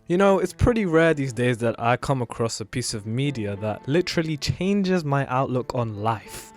You know, it's pretty rare these days that I come across a piece of media that literally changes my outlook on life.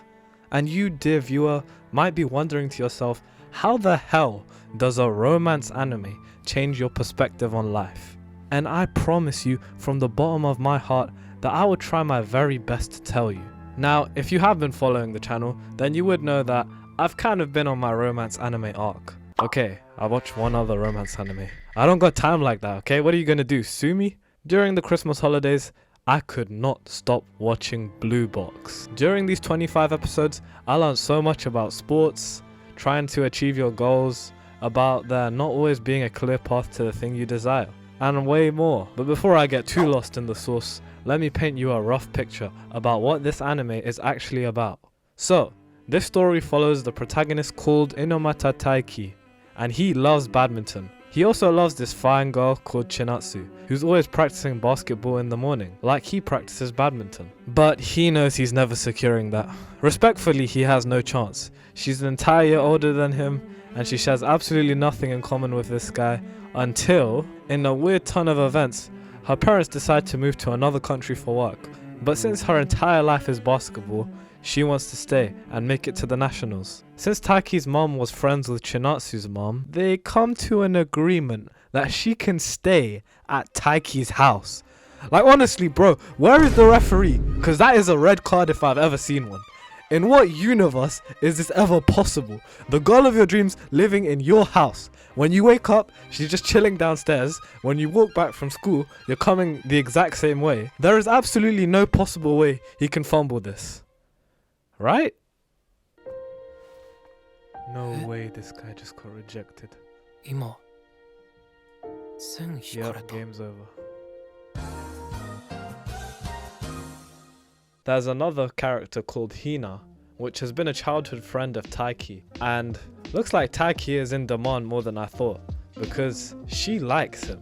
And you, dear viewer, might be wondering to yourself, how the hell does a romance anime change your perspective on life? And I promise you from the bottom of my heart that I will try my very best to tell you. Now, if you have been following the channel, then you would know that I've kind of been on my romance anime arc. Okay, I watched one other romance anime. I don't got time like that, okay? What are you gonna do, sue me? During the Christmas holidays, I could not stop watching Blue Box. During these 25 episodes, I learned so much about sports, trying to achieve your goals, about there not always being a clear path to the thing you desire, and way more. But before I get too lost in the source, let me paint you a rough picture about what this anime is actually about. So, this story follows the protagonist called Inomata Taiki, and he loves badminton. He also loves this fine girl called Chinatsu, who's always practicing basketball in the morning, like he practices badminton. But he knows he's never securing that. Respectfully, he has no chance. She's an entire year older than him, and she shares absolutely nothing in common with this guy, until, in a weird turn of events, her parents decide to move to another country for work. But since her entire life is basketball, she wants to stay and make it to the nationals. Since Taiki's mom was friends with Chinatsu's mom, they come to an agreement that she can stay at Taiki's house. Like honestly bro, where is the referee? Cause that is a red card if I've ever seen one. In what universe is this ever possible? The girl of your dreams living in your house. When you wake up, she's just chilling downstairs. When you walk back from school, you're coming the exact same way. There is absolutely no possible way he can fumble this. Right? No way this guy just got rejected. 今線引かれ Yep, た game's over. There's another character called Hina, which has been a childhood friend of Taiki, and looks like Taiki is in demand more than I thought, because she likes him.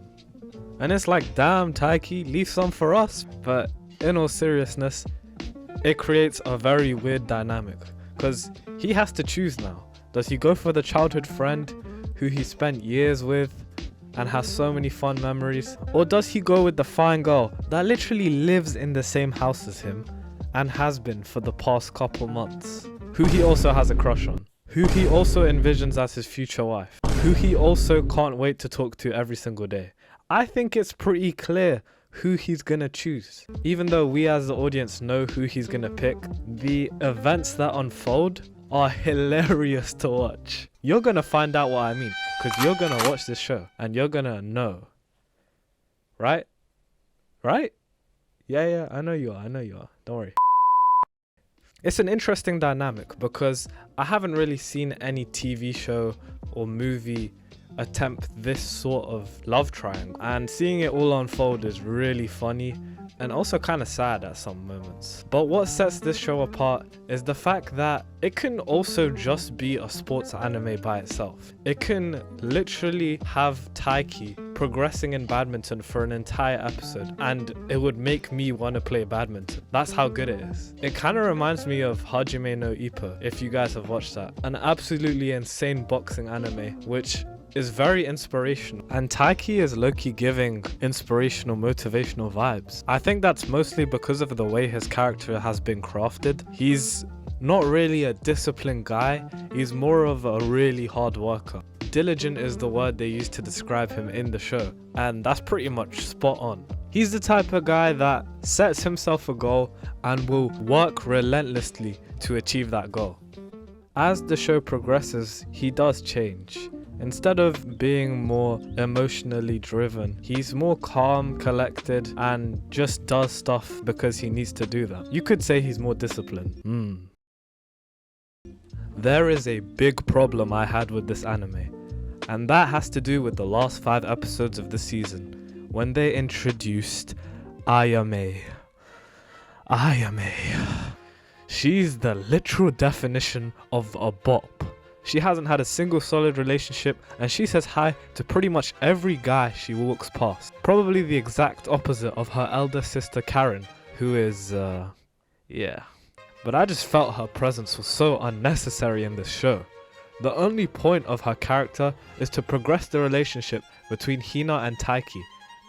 And it's like, damn Taiki, leave some for us. But in all seriousness, it creates a very weird dynamic, because he has to choose now. Does he go for the childhood friend who he spent years with and has so many fun memories, or does he go with the fine girl that literally lives in the same house as him and has been for the past couple months, who he also has a crush on, who he also envisions as his future wife, who he also can't wait to talk to every single day? I think it's pretty clear who he's gonna choose. Even though we as the audience know who he's gonna pick, the events that unfold are hilarious to watch. You're gonna find out what I mean, because you're gonna watch this show and you're gonna know. Right? Right? Yeah, I know you are, don't worry. It's an interesting dynamic because I haven't really seen any TV show or movie attempt this sort of love triangle, and seeing it all unfold is really funny and also kind of sad at some moments. But what sets this show apart is the fact that it can also just be a sports anime by itself. It can literally have Taiki progressing in badminton for an entire episode and it would make me want to play badminton. That's how good it is. It kind of reminds me of Hajime no Ippo, if you guys have watched that. An absolutely insane boxing anime which is very inspirational, and Taiki is low-key giving inspirational, motivational vibes. I think that's mostly because of the way his character has been crafted. He's not really a disciplined guy, he's more of a really hard worker. Diligent is the word they use to describe him in the show, and that's pretty much spot on. He's the type of guy that sets himself a goal and will work relentlessly to achieve that goal. As the show progresses, he does change. Instead of being more emotionally driven, he's more calm, collected, and just does stuff because he needs to do that. You could say he's more disciplined. There is a big problem I had with this anime, and that has to do with the last 5 episodes of the season, when they introduced Ayame. She's the literal definition of a bop. She hasn't had a single solid relationship and she says hi to pretty much every guy she walks past. Probably the exact opposite of her elder sister Karen, who is, yeah. But I just felt her presence was so unnecessary in this show. The only point of her character is to progress the relationship between Hina and Taiki,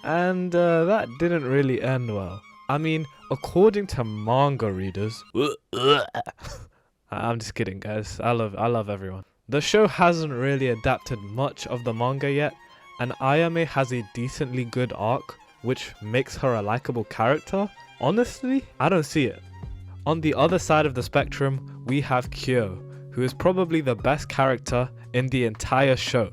And that didn't really end well. I mean, according to manga readers, I'm just kidding, guys. I love everyone. The show hasn't really adapted much of the manga yet, and Ayame has a decently good arc, which makes her a likable character. Honestly, I don't see it. On the other side of the spectrum, we have Kyo, who is probably the best character in the entire show.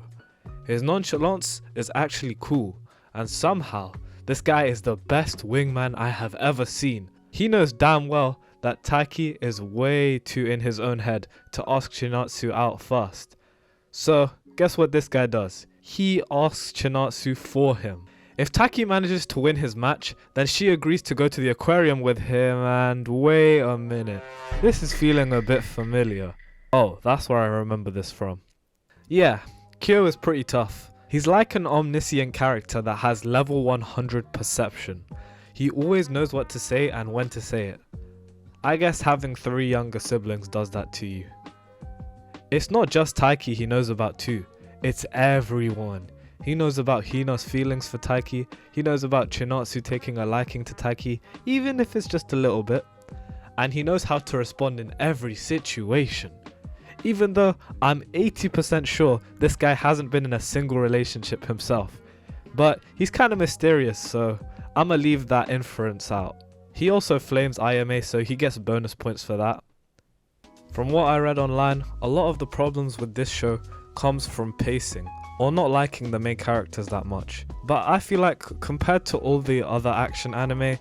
His nonchalance is actually cool, and somehow, this guy is the best wingman I have ever seen. He knows damn well that Taiki is way too in his own head to ask Chinatsu out first. So, guess what this guy does? He asks Chinatsu for him. If Taiki manages to win his match, then she agrees to go to the aquarium with him, and wait a minute. This is feeling a bit familiar. Oh, that's where I remember this from. Yeah, Kyo is pretty tough. He's like an omniscient character that has level 100 perception. He always knows what to say and when to say it. I guess having 3 younger siblings does that to you. It's not just Taiki he knows about too, it's everyone. He knows about Hina's feelings for Taiki, he knows about Chinatsu taking a liking to Taiki, even if it's just a little bit. And he knows how to respond in every situation. Even though I'm 80% sure this guy hasn't been in a single relationship himself. But he's kind of mysterious, so I'ma leave that inference out. He also flames Ayame, so he gets bonus points for that. From what I read online, a lot of the problems with this show comes from pacing, or not liking the main characters that much. But I feel like compared to all the other action anime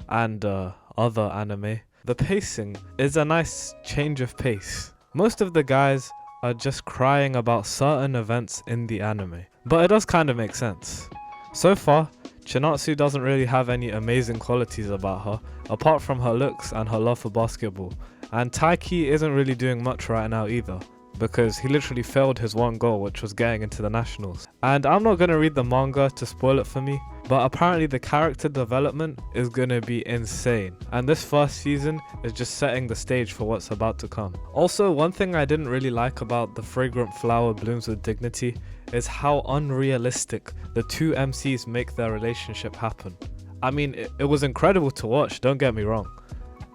and other anime, the pacing is a nice change of pace. Most of the guys are just crying about certain events in the anime, but it does kind of make sense. So far, Chinatsu doesn't really have any amazing qualities about her, apart from her looks and her love for basketball. And Taiki isn't really doing much right now either, because he literally failed his one goal, which was getting into the nationals. And I'm not going to read the manga to spoil it for me, but apparently the character development is going to be insane. And this first season is just setting the stage for what's about to come. Also, one thing I didn't really like about The Fragrant Flower Blooms with Dignity is how unrealistic the 2 MCs make their relationship happen. I mean, it was incredible to watch, don't get me wrong,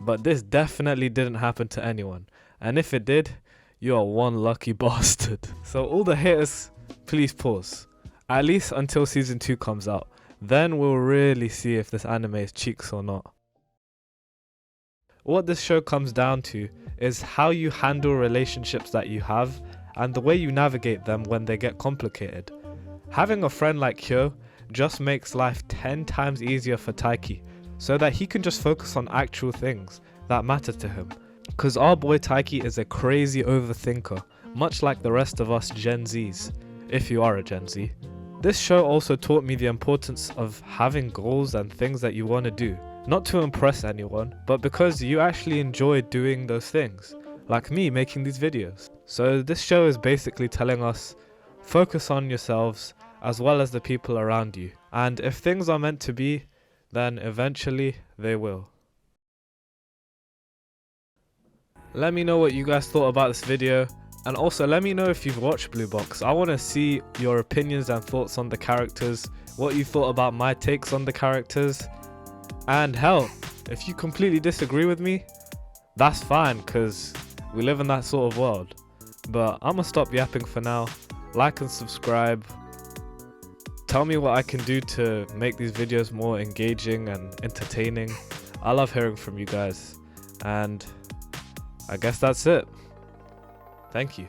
but this definitely didn't happen to anyone. And if it did, you are one lucky bastard. So all the haters, please pause. At least until season 2 comes out. Then we'll really see if this anime is cheeks or not. What this show comes down to is how you handle relationships that you have and the way you navigate them when they get complicated. Having a friend like Kyo just makes life 10 times easier for Taiki, so that he can just focus on actual things that matter to him. Cause our boy Taiki is a crazy overthinker, much like the rest of us Gen Zs, if you are a Gen Z. This show also taught me the importance of having goals and things that you want to do, not to impress anyone, but because you actually enjoy doing those things, like me making these videos. So this show is basically telling us, focus on yourselves as well as the people around you, and if things are meant to be, then eventually they will. Let me know what you guys thought about this video, and also let me know if you've watched Blue Box. I want to see your opinions and thoughts on the characters, what you thought about my takes on the characters, and hell, if you completely disagree with me, that's fine, because we live in that sort of world. But I'm gonna stop yapping for now. Like and subscribe. Tell me what I can do to make these videos more engaging and entertaining. I love hearing from you guys, and I guess that's it. Thank you.